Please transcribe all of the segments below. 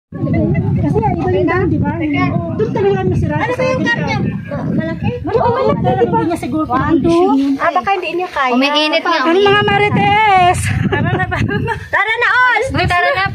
Kasi iba yung dam, di ba? Doon talaga masira. Ano ba yung dam niya? Malaki? Oo, malaki, di ba? Niya siguro baka hindi niya kaya. Umiinit nga. Ano mga marites? Tara na ba? Tara na, all! Tara na.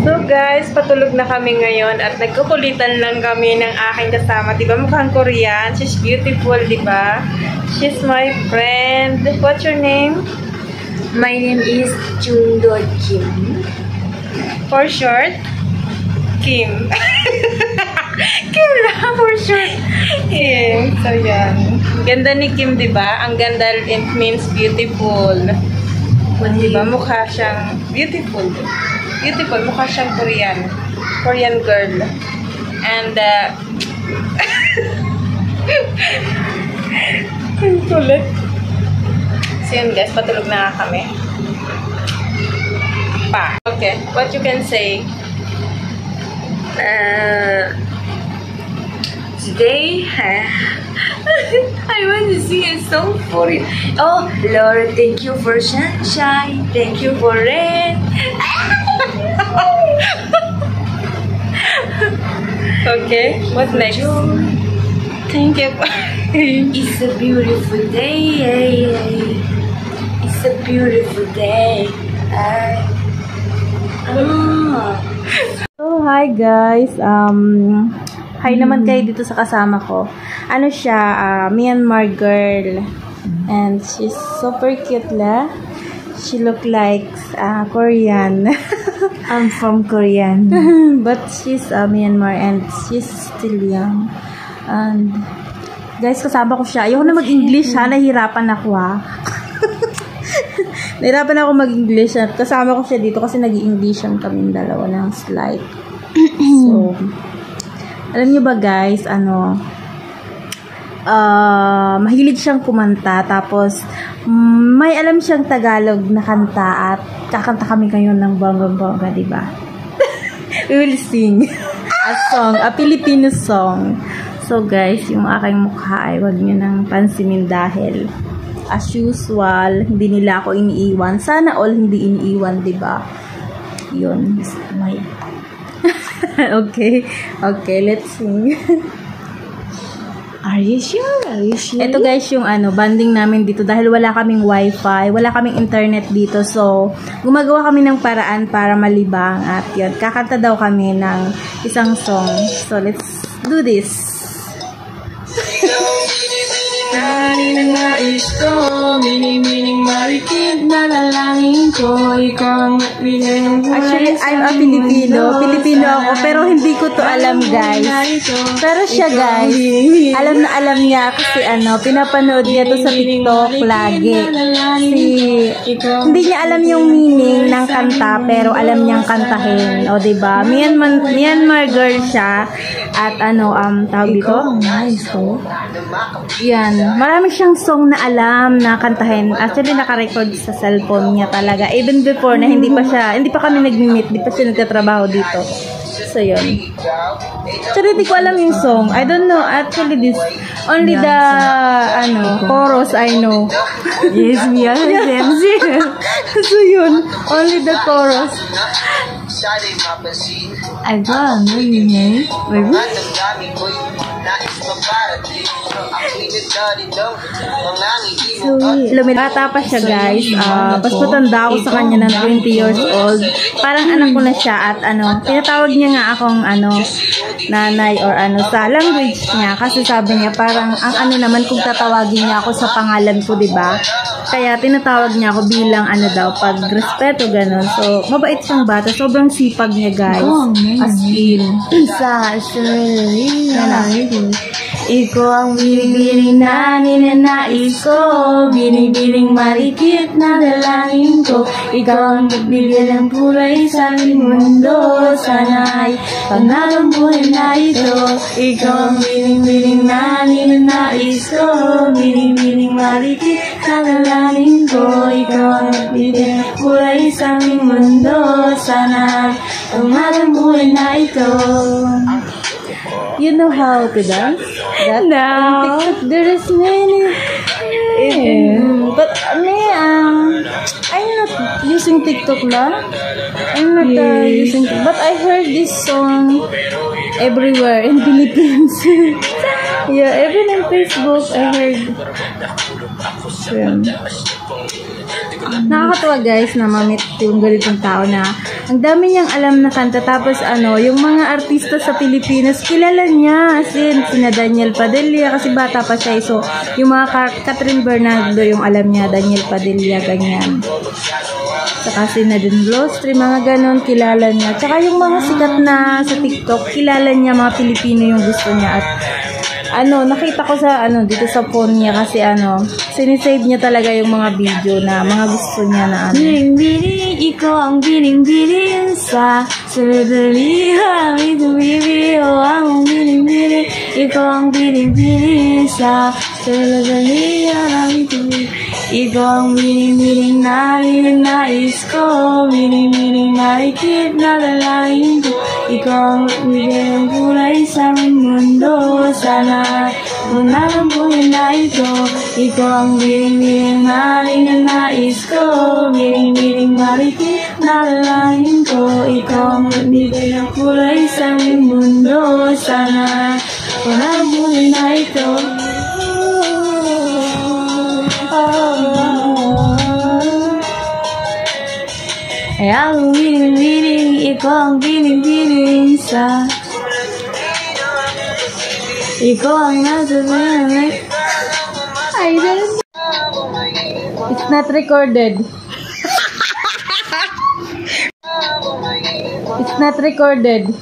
So guys, patulog na kami ngayon at nagkukulitan lang kami ng aking kasama. Diba mukhang Korean? She's beautiful, diba? She's my friend. What's your name? My name is Jungdo Kim. For short? Kim. Kim lang for short. Kim. So yan. Ganda ni Kim, diba? Ang ganda, it means beautiful. Diba? Mukha siyang beautiful. Beautiful. Mukha siyang Korean girl. And, ang kulit. So yun guys, patulog na nga kami. Okay, what you can say? Today, I want to sing a song for you. Oh, Lord, thank you for sunshine. Thank you for rain. Okay, what next? Thank you. It's a beautiful day. It's a beautiful day. So, hi guys. Hi naman kayo dito sa kasama ko. Ano siya, Myanmar girl. And she's super cute la. She look like Korean. I'm from Korean. But she's Myanmar and she's still young. And guys, kasama ko siya. Ayoko na mag-English ha. Nahihirapan ako ha. Nahirapan ako mag-English at kasama ko siya dito kasi nag-i-Englishan kami dalawa ng slide. So, alam niyo ba guys, mahilig siyang kumanta tapos may alam siyang Tagalog na kanta at kakanta kami ngayon ng bongga-bongga, diba? We will sing a song, a Filipino song. So guys, yung aking mukha ay wag niyo nang pansinin dahil as usual, hindi nila ako iniiwan. Sana all hindi iniiwan, diba? Yun. Okay. Okay, let's sing. Are you sure? Ito guys yung banding namin dito dahil wala kaming wifi, wala kaming internet dito. So, gumagawa kami ng paraan para malibang at yun, kakanta daw kami ng isang song. So, let's do this. Nais ko, mining marikit na lalangin ko, ikaw ang nagbigay ng buhay. Actually, I'm a Filipino ako, pero hindi ko to alam guys. Pero siya guys, alam na alam niya kasi pinapanood niya to sa TikTok lagi. Hindi niya alam yung meaning ng kanta, pero alam niyang kantahin. O diba? Myanmar girl siya. At tawag dito? Yan. Marami siyang song na alam na kantahin. Actually, naka-record sa cellphone niya talaga. Even before na hindi pa kami nag-meet, hindi pa siya nagtatrabaho dito. So, yun. Actually, hindi ko alam yung song. I don't know. Actually, only the, chorus I know. Yes, we are MC. So, yun. Only the chorus. Ay ba, ano yun eh? Bata pa siya guys. Mas matanda ako sa kanya ng 20 years old. Parang anak ko na siya at tinatawag niya nga akong nanay or sa language niya kasi sabi niya parang ang naman kung tatawagin niya ako sa pangalan ko, 'di ba? Kaya tinatawag niya ako bilang pag respeto ganun. So mabait siyang bata, sobrang sipag niya guys. As in Iko ang biling-biling na ninanais ko, biling-biling marikit na dalangin ko. Ikaw ang nagbibigay ng buhay sa aming mundo. Sana ay pangalong buhay na ito. Ikaw ang biling-biling na ninanais ko, biling-biling marikit na dalangin ko. Ikaw ang nagbibigay ng buhay sa aming mundo. Sana ay pangalong buhay na ito. You know how to dance? That No. TikTok, there is many. But I'm not using TikTok na. I'm not using, but this song everywhere in Philippines. Yeah, even in Facebook, I heard. Nakakatuwa guys na ma-meet yung ganitong tao na ang dami niyang alam na kanta. Tapos yung mga artista sa Pilipinas, kilala niya. As in, sina Daniel Padilla, kasi bata pa siya. So, yung mga Catherine Bernardo, yung alam niya, Daniel Padilla, ganyan. Saka sina Don Glostri, mga ganon, kilala niya. Tsaka yung mga sikat na sa TikTok, kilala niya, mga Pilipino yung gusto niya. At nakita ko sa dito sa phone niya kasi sinisave niya talaga yung mga video na mga gusto niya na Biling-biling, ikaw ang biling-biling sa sandali, hangin tumibig, ang biling-biling, ikaw ang biling-biling sa sandali, hangin tumibig. Ikaw ang biling-biling na nais ko, biling-biling marikit na lalangin ko. Ikaw ang bigay ng kulay sa aming mundo, sana manampunin na ito. Ikaw ang biling-biling na nais ko, biling-biling marikit na lalangin ko. Ikaw ang bigay ng kulay sa aming mundo, sana manampunin na ito. Ay ang biling-biling, ikaw ang biling-biling sa ikaw ang nasa biling. I don't. It's not recorded. It's not recorded.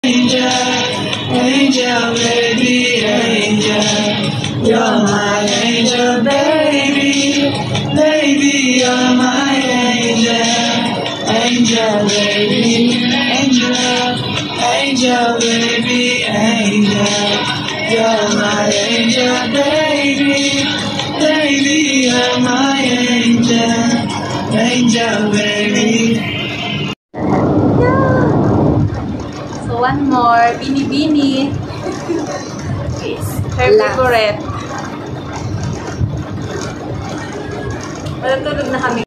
Angel, angel, baby, You're my angel, baby. Baby, you're my angel. Angel, baby. Angel. Angel, baby. Angel. You're my angel, baby. Baby, you're my angel. Angel, baby. So one more, Bini. Is her favorite. Matutulog na kami.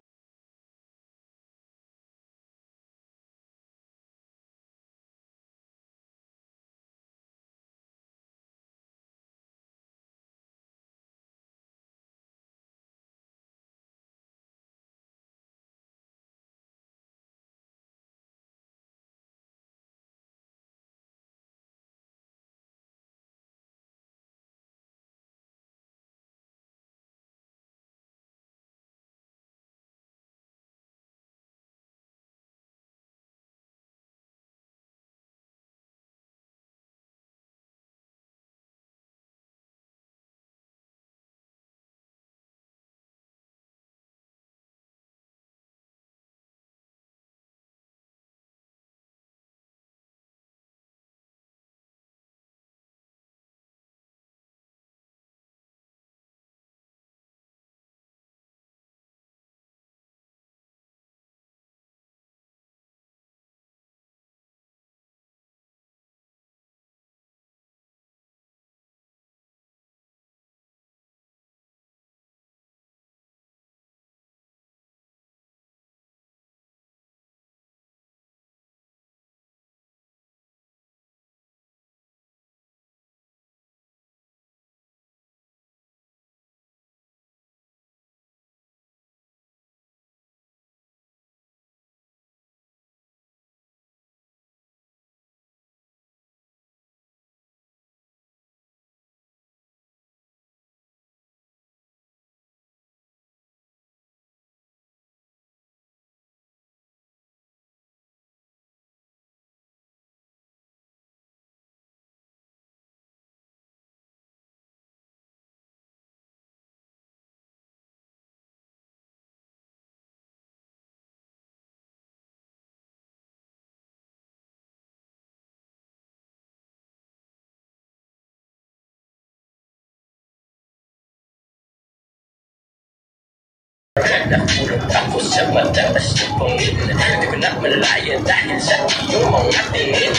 Nahulog ako sa mataas na pangit. Di ko na malaya dahil sa iyong mga tingin.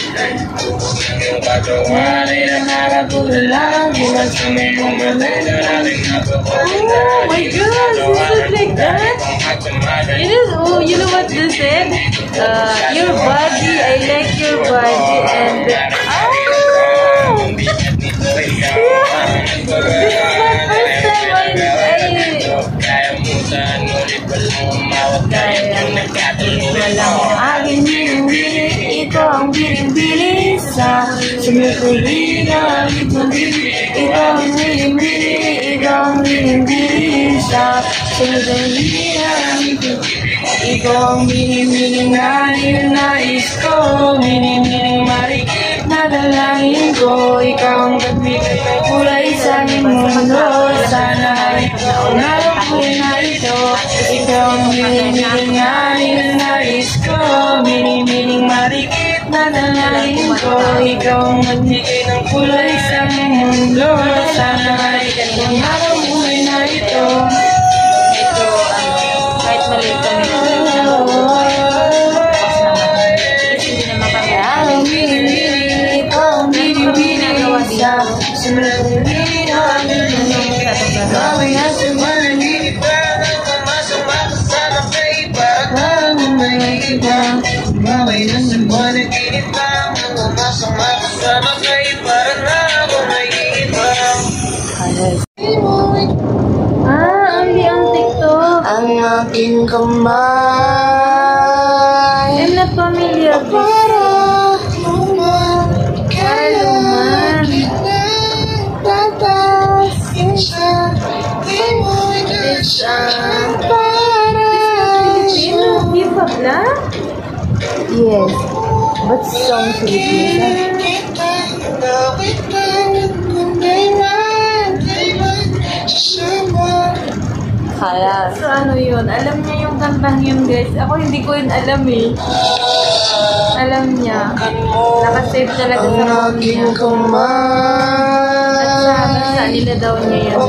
Ang pagawa ay nakakatulala. Bukas kami kung malay na natin napapalita. Oh my God, this is like that? It is, oh, you know what this said? Your body, I like your body, and yeah, this is my first time aking biling-biling, ito ang biling-biling sa sumipuli na ito ang biling-biling, ito ang biling-biling sa sumipuli na ito ang biling-biling na nais ko, biling-biling marikit na dalangin ko, ikaw ang pagbigay ng kulay sa aking mundo, sana ay unarang ko na ito, ikaw ang biling-biling na nais ko, biling-biling marikit na dalangin ko, ikaw ang magbigay ng kulay sa aking mundo, sana ay unarang ko na ito. Ito, kahit maliit kami, hindi naman kami ang biling-biling, ito ang biling-biling sa sumipuli na gawin at sumalit masama kasama kay parang nakikita gawin at sumalit init lang masama kasama kay parang nakikita. Ang TikTok. Ang aking kamay. I'm not familiar with yes, but song Filipino. So ano yun, alam niya yung kantang yun guys. Ako hindi ko yun alam eh. Alam niya. Nakasave talaga sa phone niya. At sa nila daw niya yun.